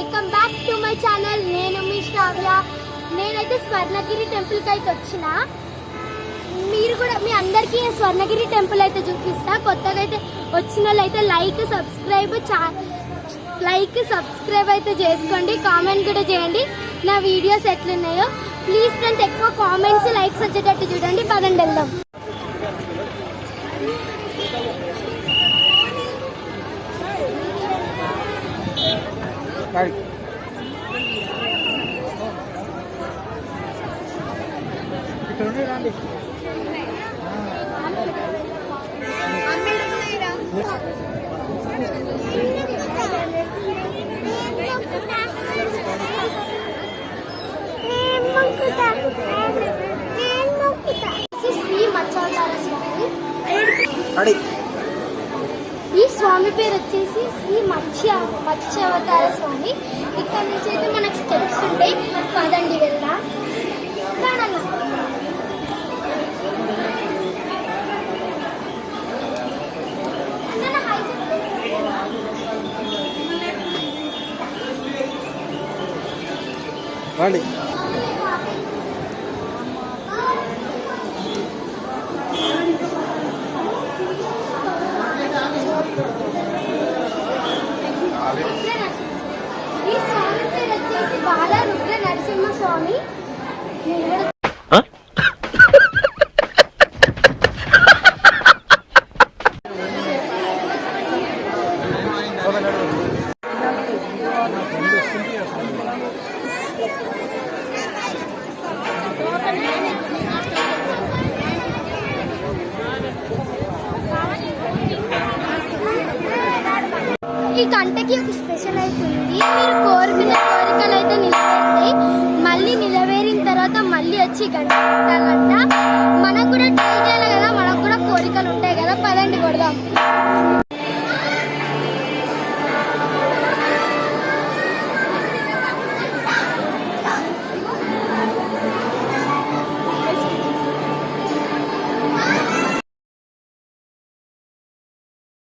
Welcome back to my channel. నేను మీ శ్రావ్య. నేనైతే స్వర్ణగిరి టెంపుల్కి అయితే వచ్చిన. మీరు కూడా మీ అందరికీ స్వర్ణగిరి టెంపుల్ అయితే చూపిస్తా. కొత్తగా అయితే వచ్చిన వాళ్ళు అయితే లైక్ సబ్స్క్రైబ్ అయితే చేసుకోండి. కామెంట్ కూడా చేయండి నా వీడియోస్ ఎట్లున్నాయో. ప్లీజ్ ఫ్రెండ్స్, ఎక్కువ కామెంట్స్ లైక్స్ వచ్చేటట్టు చూడండి. పదండి వెళ్దాం. శ్రీ మత్స్యావతార స్వామి. ఈ స్వామి పేరు వచ్చేసి శ్రీ మత్స్యావతార స్వామి. ఇక్కడ నుంచి అయితే మనకు స్టెప్స్ ఉంటాయి. పదండి వెళ్దాం. ఈ స్వామి పేరు వచ్చేసి బాల రుద్ర నరసింహ స్వామి. ఈ గంటకి ఒక స్పెషల్ అవుతుంది. మీరు కోరికలు అయితే నిలబెడతాయి. మళ్ళీ నిలవేరిన తర్వాత మళ్ళీ వచ్చి గంట కొట్టాలంట. మనకు కూడా ట్రై చేయాలి కదా, మనకు కూడా కోరికలు ఉంటాయి కదా. పదండి కొడదాం.